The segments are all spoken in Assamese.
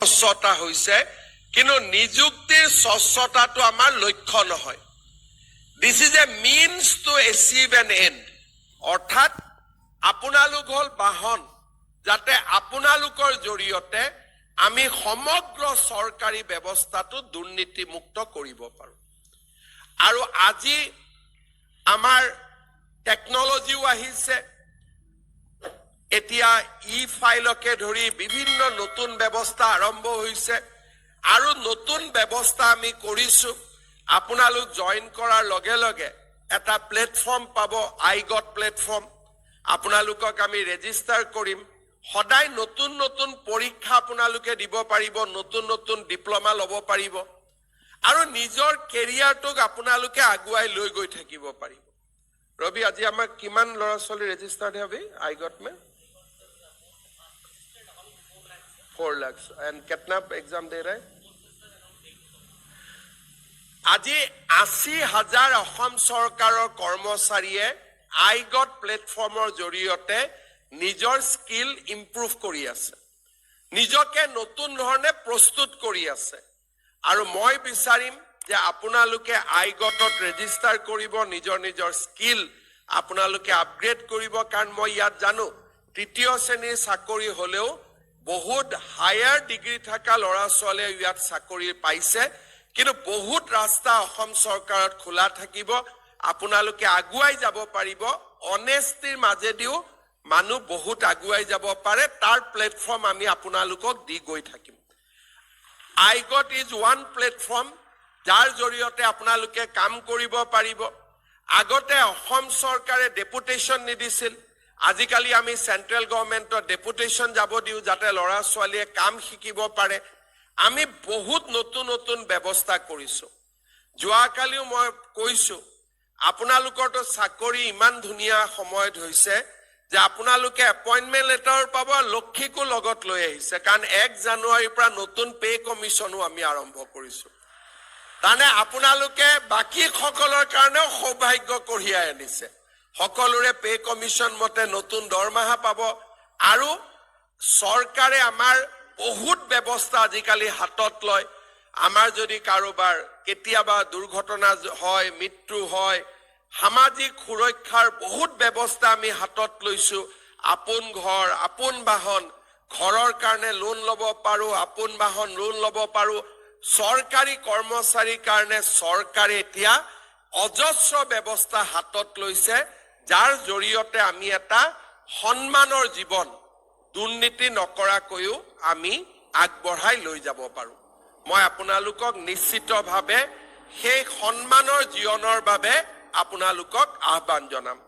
স্বচ্ছতা হৈছে কিন্তু নিযুক্তিৰ স্বচ্ছতাটো আমাৰ লক্ষ্য নহয় this is a means to achieve an end অৰ্থাৎ আপোনালোক হল বাহন যাতে আপোনালোকৰ জৰিয়তে আমি সমগ্ৰ চৰকাৰী ব্যৱস্থাটো দুৰ্নীতিমুক্ত কৰিব পাৰো আৰু আজি আমাৰ টেকনলজিও আহিছে এতিয়া ফাইলকে ধৰি বিভিন্ন নতুন ব্যৱস্থা আৰম্ভ হৈছে আৰু নতুন ব্যৱস্থা আমি কৰিছো আপোনালোক জয়েন কৰাৰ লগে লগে এটা প্লেটফৰ্ম পাব আইগট প্লেটফৰ্ম আপোনালোকক আমি ৰেজিষ্টাৰ কৰিম সদায় নতুন নতুন পৰীক্ষা আপোনালোকে দিব পাৰিব নতুন নতুন ডিপ্লোমা ল'ব পাৰিব আৰু নিজৰ কেৰিয়াৰটোক আপোনালোকে আগুৱাই লৈ গৈ থাকিব পাৰিব ৰবি আজি আমাৰ কিমান ল'ৰা ছোৱালী ৰেজিষ্টাৰ্ড হবে আইগট মে 4 lakhs and कितना एग्जाम दे रहे আজি 80,000 অসম চৰকাৰৰ কৰ্মচাৰীয়ে আইগট প্লেটফৰ্মৰ জৰিয়তে নিজৰ স্কিল ইমপ্ৰুভ কৰি আছে নিজকে নতুন ধৰণে প্ৰস্তুত কৰি আছে আৰু মই বিচাৰিম যে আপোনালোকে আইগটত ৰেজিষ্টাৰ কৰিব নিজৰ নিজৰ স্কিল আপোনালোকে আপগ্ৰেড কৰিব কাৰণ মই ইয়াত জানো তৃতীয় শ্ৰেণীৰ চাকৰি হলেও বহুত হায়াৰ ডিগ্ৰী থকা ল'ৰা ছোৱালীয়ে ইয়াত চাকৰি পাইছে কিন্তু বহুত ৰাস্তা অসম চৰকাৰত খোলা থাকিব আপোনালোকে আগুৱাই যাব পাৰিব অনেষ্টিৰ মাজেদিও মানুহ বহুত আগুৱাই যাব পাৰে তাৰ প্লেটফৰ্ম আমি আপোনালোকক দি গৈ থাকিম আইগট ইজ ওৱান প্লেটফৰ্ম যাৰ জৰিয়তে আপোনালোকে কাম কৰিব পাৰিব আগতে অসম চৰকাৰে ডেপুটেশ্যন নিদিছিল আজিকালি আমি সেন্ট্ৰেল গভৰ্নমেন্টৰ ডেপুটেশ্যন যাব দিও যাতে ল'ৰা ছোৱালীয়ে কাম শিকিব পাৰে আমি বহুত নতুন নতুন ব্যৱস্থা কৰিছো যোৱাকালিও মই কৈছো আপোনালোকৰটো চাকৰি ইমান ধুনীয়া সময় হৈছে যে আপোনালোকে এপইন্টমেন্ট লেটাৰ পাব লক্ষীকো লগত লৈ আহিছে কাৰণ 1 জানুৱাৰীৰ পৰা নতুন পে কমিছনো আমি আৰম্ভ কৰিছো তানে আপোনালোকে বাকি সকলৰ কাৰণে সৌভাগ্য কঢ়িয়াই আনিছে সকলোৰে পে কমিছন মতে নতুন দৰমহা পাব আৰু চৰকাৰে আমাৰ বহুত ব্যৱস্থা আজিকালি হাতত লয় আমাৰ যদি কাৰোবাৰ কেতিয়াবা দুৰ্ঘটনা হয় মৃত্যু হয় সামাজিক সুৰক্ষাৰ বহুত ব্যৱস্থা আমি হাতত লৈছো আপোন ঘৰ আপোন বাহন ঘৰৰ কাৰণে লোন ল'ব পাৰো আপোন বাহন লোন ল'ব পাৰো চৰকাৰী কৰ্মচাৰীৰ কাৰণে চৰকাৰে এতিয়া অজস্ৰ ব্যৱস্থা হাতত লৈছে যাৰ জৰিয়তে আমি এটা সন্মানৰ জীৱন দুৰ্নীতি নকৰাকৈও আমি আগবঢ়াই লৈ যাব পাৰো মই আপোনালোকক নিশ্চিতভাৱে সেই সন্মানৰ জীৱনৰ বাবে আপোনালোকক আহ্বান জনাম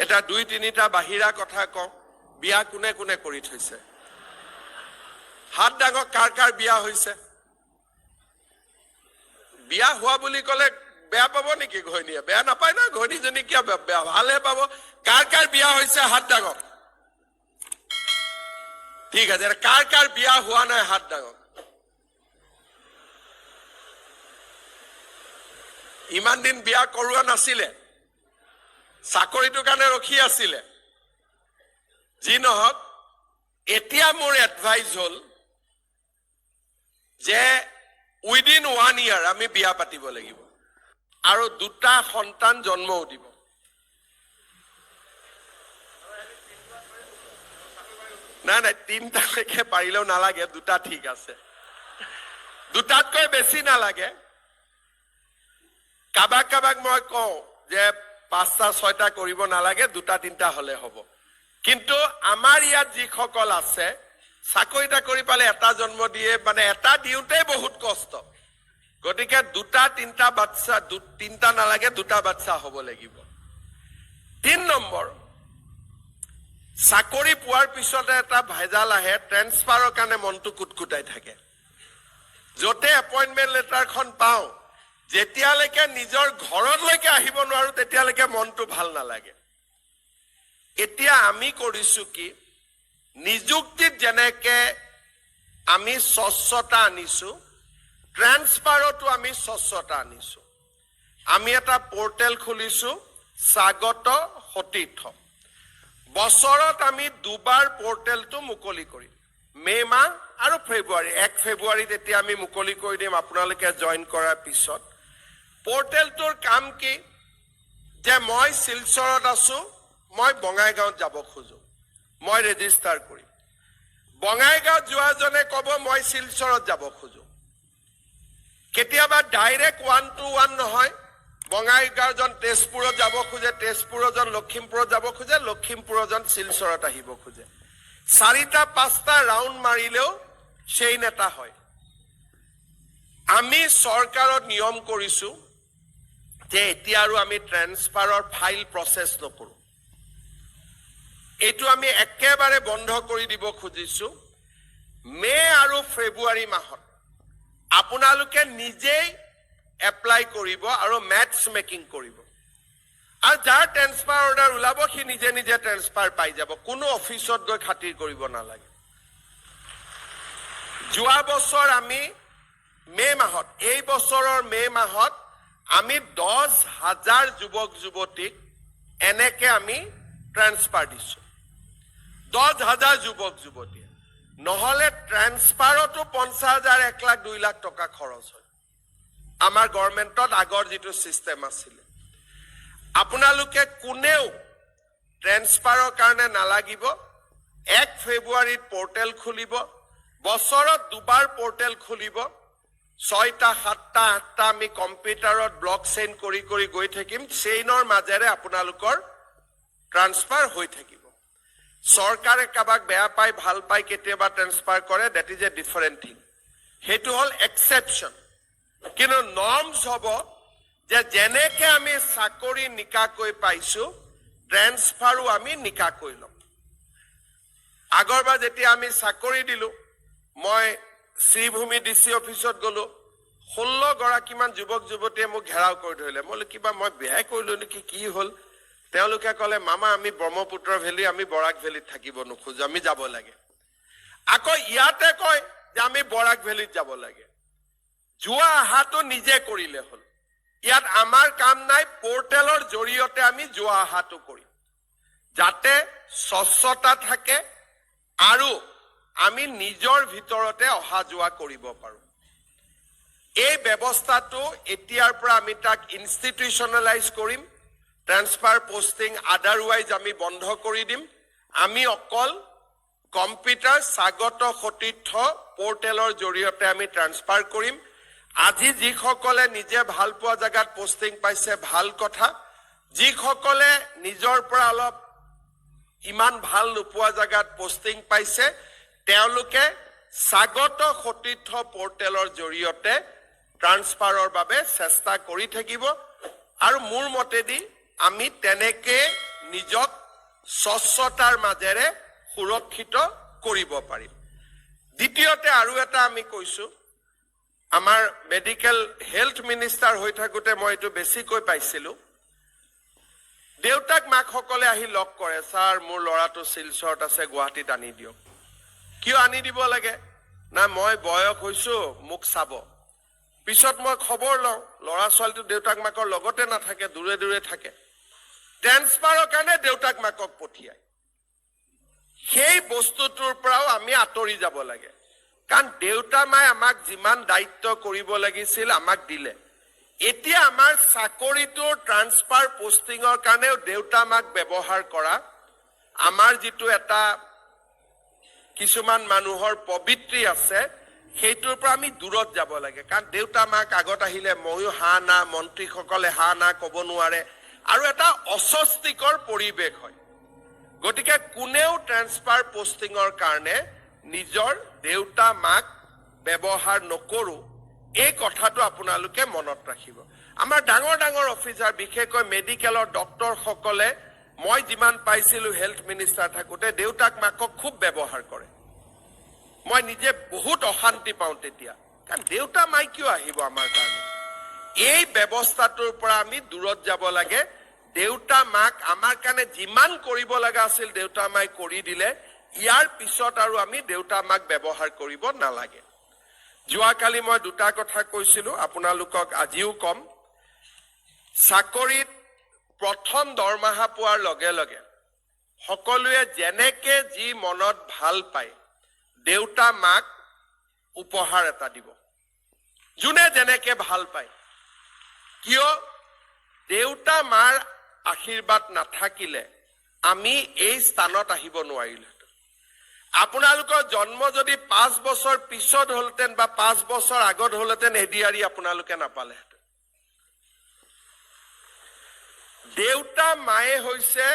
এটা 2-3টা বাহিৰা কথা কওঁ বিয়া কোনে কোনে কৰি থৈছে হাত ডাঙৰ কাৰ বিয়া হৈছে বিয়া হোৱা বুলি ক'লে বেয়া পাব নেকি ঘৈণীয়ে বেয়া নাপায় না ঘৈণীজনী কিয় বেয়া ভালহে পাব কাৰ বিয়া হৈছে হাত ডাঙৰ ঠিক আছে কাৰ বিয়া হোৱা নাই হাত ডাঙৰ ইমান দিন বিয়া কৰোৱা নাছিলে চাকৰিটোৰ কাৰণে ৰখি আছিলে যি নহওক এতিয়া মোৰ এডভাইস হল যে উইদিন 1 year আমি বিয়া পাতিব লাগিব আৰু 2টা সন্তান জন্মও দিব নাই 3টালৈকে পাৰিলেও নালাগে 2টা ঠিক আছে 2টাতকৈ বেছি নালাগে কাবাক মই কওঁ যে 5টা 6টা কৰিব নালাগে 2টা 3টা হলে হ'ব কিন্তু আমাৰ ইয়াত যিসকল আছে চাকৰিটা কৰি পালে এটা জন্ম দিয়ে মানে এটা দিওঁতে বহুত কষ্ট গতিকে 2টা 3টা বাচ্চা 3টা নালাগে 2টা বাচ্চা হ'ব লাগিব 3 নম্বৰ চাকৰি পোৱাৰ পিছতে এটা ভেজাল আহে ট্ৰেন্সফাৰৰ কাৰণে মনটো কুটকুটাই থাকে যতে এপইন্টমেন্ট লেটাৰখন পাওঁ যেতিয়ালৈকে নিজৰ ঘৰলৈকে আহিব নোৱাৰো তেতিয়ালৈকে মনটো ভাল নালাগে এতিয়া আমি কৰিছো কি নিযুক্তিত যেনেকে আমি স্বচ্ছতা আনিছো ট্ৰান্সফাৰতো আমি স্বচ্ছতা আনিছো আমি এটা পোৰ্টেল খুলিছো স্বাগত সতীৰ্থ বছৰত আমি 2বাৰ পোৰ্টেলটো মুকলি কৰিম মে মাহ আৰু ফেব্ৰুৱাৰী 1 ফেব্ৰুৱাৰীত এতিয়া আমি মুকলি কৰি দিম আপোনালোকে জইন কৰাৰ পিছত পৰ্টেলটোৰ কাম কি যে মই শিলচৰত আছো মই বঙাইগাঁৱত যাব খোজো মই ৰেজিষ্টাৰ কৰিম বঙাইগাঁৱত যোৱাজনে ক'ব মই শিলচৰত যাব খোজো কেতিয়াবা ডাইৰেক্ট 1-to-1 নহয় বঙাইগাঁওজন তেজপুৰত যাব খোজে তেজপুৰজন লখিমপুৰত যাব খোজে লখিমপুৰজন শিলচৰত আহিব খোজে 4টা-5টা ৰাউণ্ড মাৰিলেও সেই নেতা হয় আমি চৰকাৰত নিয়ম কৰিছো যে এতিয়া আৰু আমি ট্ৰান্সফাৰৰ ফাইল প্ৰসেস নকৰো এইটো আমি একেবাৰে বন্ধ কৰি দিব খুজিছো মে আৰু ফেব্ৰুৱাৰী মাহত আপোনালোকে নিজেই এপ্লাই কৰিব আৰু মেথছ মেকিং কৰিব আৰু যাৰ ট্ৰান্সফাৰ অৰ্ডাৰ ওলাব সি নিজে নিজে ট্ৰান্সফাৰ পাই যাব কোনো অফিচত গৈ খাতিৰ কৰিব নালাগে যোৱা বছৰ আমি মে মাহত এই বছৰৰ মে মাহত আমি 10,000 যুৱক যুৱতীক এনেকে আমি ট্ৰান্সফাৰ দিছো 10,000 যুৱক যুৱতী নহলে ট্ৰান্সফাৰতো 50,000 1 লাখ 2 লাখ টকা খৰচ হয় আমাৰ গভৰ্ণমেণ্টত আগৰ যেটো সিস্টেম আছিল আপোনালোকে কোনেও ট্ৰান্সফাৰৰ কাৰণে নালাগিব 1 ফেব্ৰুৱাৰীত পৰ্টেল খুলিব বছৰত দুবাৰ পৰ্টেল খুলিব 6টা 7টা 8টা আমি কম্পিউটাৰত ব্লক চেইন কৰি কৰি গৈ থাকিম চেইনৰ মাজেৰে আপোনালোকৰ ট্ৰান্সফাৰ হৈ থাকিব চৰকাৰে কাবাক বেয়া পাই ভাল পাই কেতিয়াবা ট্ৰান্সফাৰ কৰে that is a different thing হেতু হল এক্সেপশন কিন্তু নৰ্মস হ'ব যে জেনেকে আমি চাকৰি নিকাকৈ পাইছো ট্ৰান্সফাৰো আমি নিকাকৈ লম আগৰবাৰ যেতিয়া আমি চাকৰি দিলো মই শ্ৰীভূমি ডিসি অফিসত গলো 16 গৰাকীমান যুৱক যুৱতীয়ে মোক ঘেৰাও কৰি ধৰিলে মই কিবা মই বেয়াই কৰিলো নেকি কি হল তেওঁলোকে কলে মামা আমি ব্ৰহ্মপুত্ৰ ভেলী আমি বৰাক ভেলীত থাকিব নোখোজো আমি যাব লাগে আকৌ ইয়াতে কয় যে আমি বৰাক ভেলীত যাব লাগে যোৱা আহাটো নিজে কৰিলে হল ইয়াত আমাৰ কাম নাই পৰ্টেলৰ জৰিয়তে আমি যোৱা আহাটো কৰিম যাতে স্বচ্ছতা থাকে আৰু আমি নিজৰ ভিতৰতে অহা যোৱা কৰিব পাৰো এই ব্যৱস্থাটো এতিয়াৰ পৰা আমি তাক ইনষ্টিটিউশনালাইজ কৰিম ট্ৰান্সফাৰ পোস্টিং আদাৰৱাইজ আমি বন্ধ কৰি দিম আমি অকল কম্পিউটাৰ স্বাগত সতীৰ্থ পৰ্টেলৰ জৰিয়তে আমি ট্ৰান্সফাৰ কৰিম আজি যিসকলে নিজে ভাল পোৱা জায়গাত পোস্টিং পাইছে ভাল কথা যিসকলে নিজৰ পৰা অলপ ইমান ভাল নোপোৱা জায়গাত পোস্টিং পাইছে তেওঁলোকে স্বাগত সতীৰ্থ পৰ্টেলৰ জৰিয়তে ট্ৰান্সফাৰৰ বাবে চেষ্টা কৰি থাকিব আৰু মোৰ মতেদি আমি তেনেকে নিজক স্বচ্ছতাৰ মাজেৰে সুৰক্ষিত কৰিব পাৰিম দ্বিতীয়তে আৰু এটা আমি কৈছো আমাৰ মেডিকেল হেলথ মিনিষ্টাৰ হৈ থাকোতে মই এটো বেছিকৈ পাইছিলো দেউতাক মাকসকলে আহি লক কৰে স্যাৰ মোৰ লৰাটো শিলচৰত আছে গুৱাহাটীত আনি দিয়ক কিয় আনি দিব লাগে না মই বয়স হৈছো মোক চাব পিছত মই খবৰ লওঁ লৰা ছোৱালীটো দেউতাক মাকৰ লগতে নাথাকে দূৰে দূৰে থাকে ট্ৰান্সফাৰৰ কাৰণে দেউতাক মাকক পঠিয়ায় সেই বস্তুটোৰ পৰাও আমি আঁতৰি যাব লাগে কাৰণ দেউতা মাই আমাক যিমান দায়িত্ব কৰিব লাগিছিল আমাক দিলে এতিয়া আমাৰ চাকৰিটো ট্ৰান্সফাৰ পোস্টিংৰ কাৰণেও দেউতা মাক ব্যৱহাৰ কৰা আমাৰ যেটো এটা কিছুমান মানুহৰ পবিত্ৰী আছে সেইটোৰ পৰা আমি দূৰত যাব লাগে কাৰণ দেউতা মাক আগত আহিলে ময়ো হা না মন্ত্ৰীসকলে হা না ক'ব নোৱাৰে আৰু এটা অস্বস্তিকৰ পৰিবেশ হয় গতিকে কোনেও ট্ৰান্সফাৰ পোস্টিংৰ কাৰণে নিজৰ দেউতা মাক ব্যৱহাৰ নকৰো এই কথাটো আপোনালোকে মনত ৰাখিব আমাৰ ডাঙৰ ডাঙৰ অফিচাৰ বিশেষকৈ মেডিকেলৰ ডক্টৰ সকলে মই যিমান পাইছিলো হেলথ মিনিষ্টাৰ থাকোতে দেউতাক মাকক খুব ব্যৱহাৰ কৰে মই নিজে বহুত অশান্তি পাওঁ তেতিয়া কাৰণ দেউতা মাই কিয় আহিব আমাৰ কাৰণে এই ব্যৱস্থাটোৰ পৰা আমি দূৰত যাব লাগে দেউতা মাক আমাৰ কাৰণে যিমান কৰিব লগা আছিল দেউতা মাই কৰি দিলে ইয়াৰ পিছত আৰু আমি দেউতা মাক ব্যৱহাৰ কৰিব নালাগে যোৱাকালি মই দুটা কথা কৈছিলো আপোনালোকক আজিও কম চাকৰিত প্ৰথম দৰমহা পোৱাৰ লগে লগে সকলোৱে যেনেকে যি মনত ভাল পায় দেউতা মাক উপহাৰ এটা দিব যোনে যেনেকে ভাল পায় কিয় দেউতা মাৰ আশীৰ্বাদ নাথাকিলে আমি এই স্থানত আহিব নোৱাৰিলো আপোনালোকৰ জন্ম যদি 5 বছৰ পিছত হলতেন বা 5 বছৰ আগত হলতেন এডিআৰি আপোনালোকে নাপালে দেউতা মায়ে হৈছে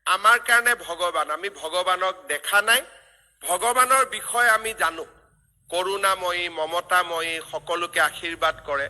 আমাৰ কাৰণে ভগৱান আমি ভগৱানক দেখা নাই ভগৱানৰ বিষয়ে আমি জানো কৰুণাময়ী মমতাময়ী সকলোকে আশীৰ্বাদ কৰে